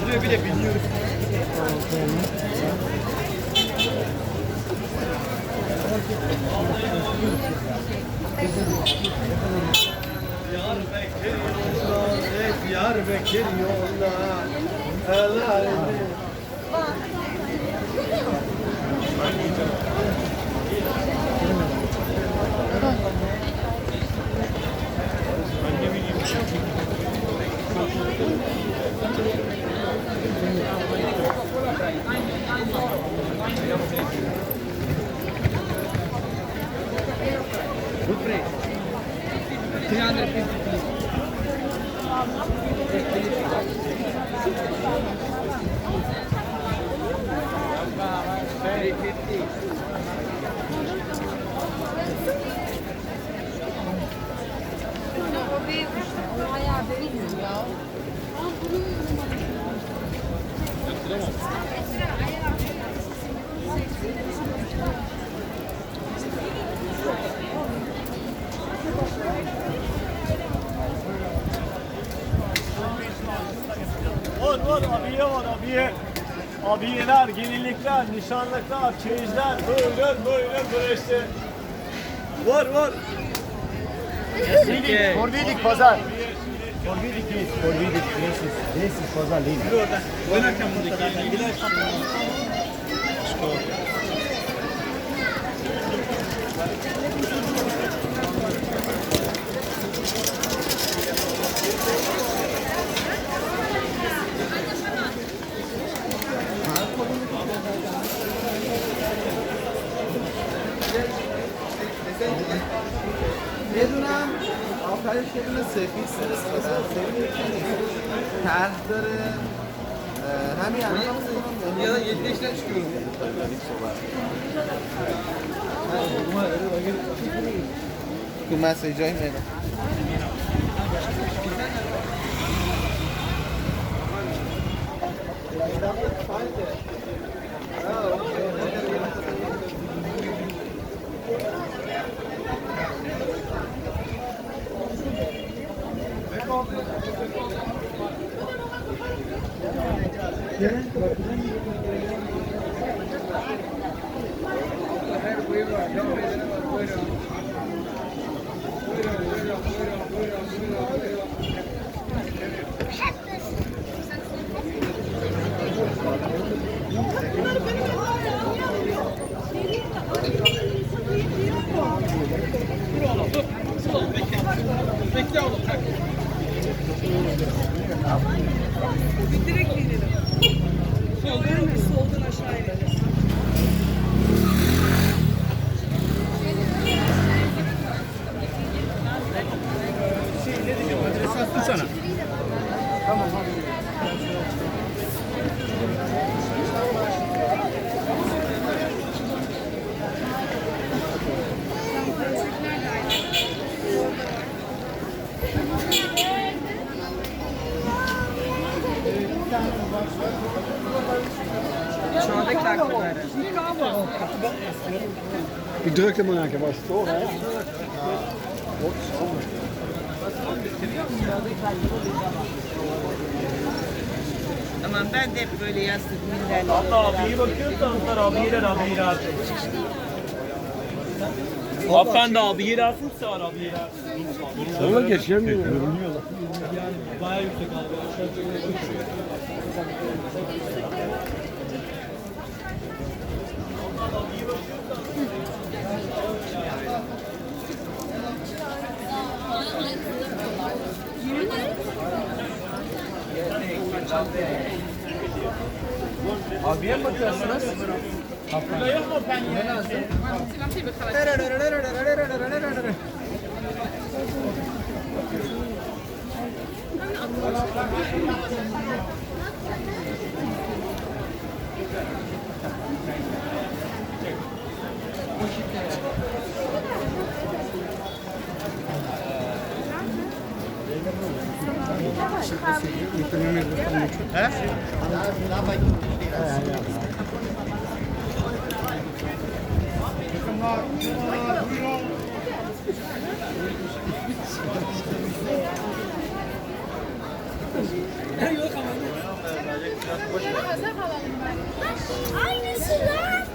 Buraya bile biniyoruz. Diyarbakır yolda helal. Var abiye var abiye. Abiyeler, gelinlikler, nişanlıklar, çeyizler, buyurun burası. Var. Forvidik pazar. Forvidik this is pazar değil. Oradan oynarken buradaki ilgiler. بدونم آخرش یه دونه سفید فرستادم طرح داره همین الان Ya da 7 yaşından çıkıyorum. تو مسیجای میدم Buyurun. Bekle oğlum. Direkt inelim. Soldan aşağı inelim. Adresi attım sana. Aşağıdakiler kadar. Ik druk hem maken, was het toch? Hè? Tamam ben de hep böyle yastık minderli. Hatta abiye bakıyorsan onlar abiyeler abiyeler. Hanımefendi abiye lazımsa var abiyeler. Sonra geçemiyor. Görünüyorlar. Bayağı yüksek abi. Abiye mi bakıyorsunuz? Burada yok mu penye? Aynısı lan.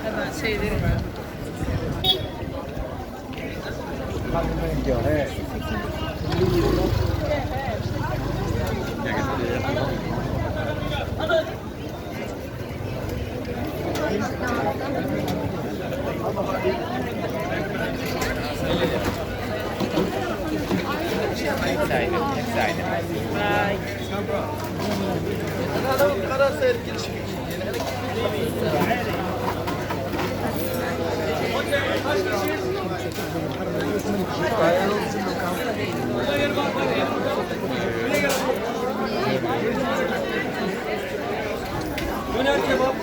Hemen şeyleri. Döner kebap.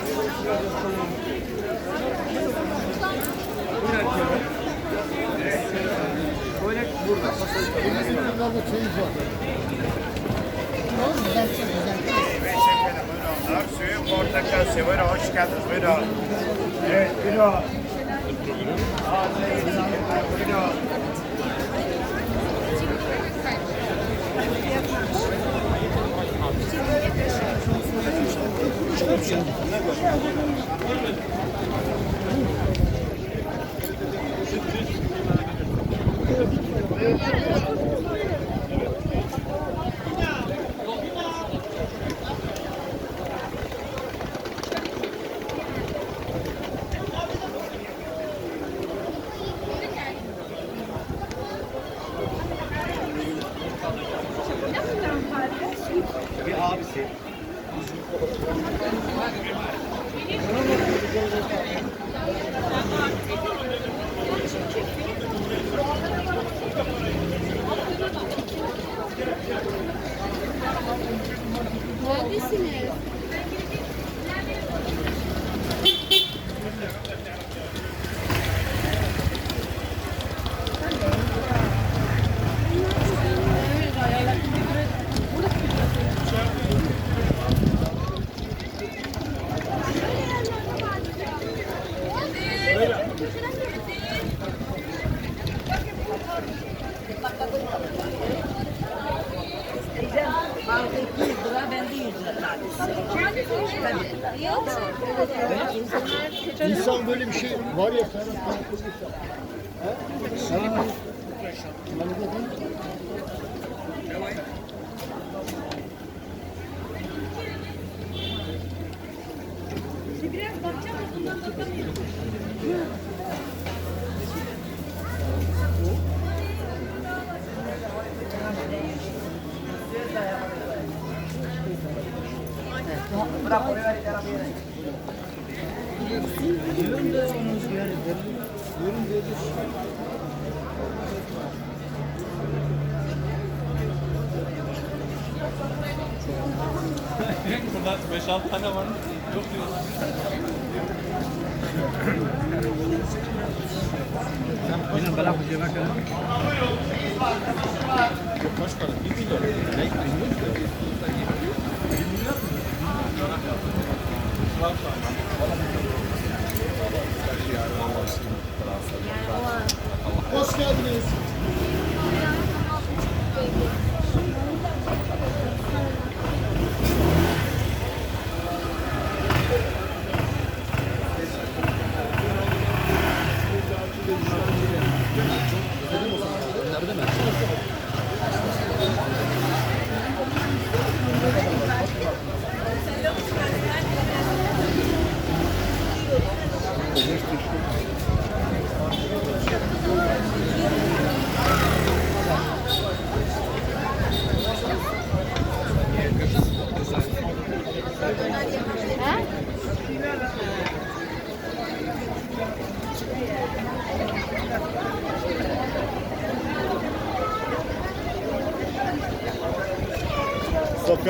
Suyu portakal sever, hoş geldiniz. Buyurun. Evet, buyurun. Buyurun. Neredesiniz? İnsan böyle bir şey var ya. Sen Burada 5-6 tane var. Yok diyorlar. Hoş geldiniz. Sofya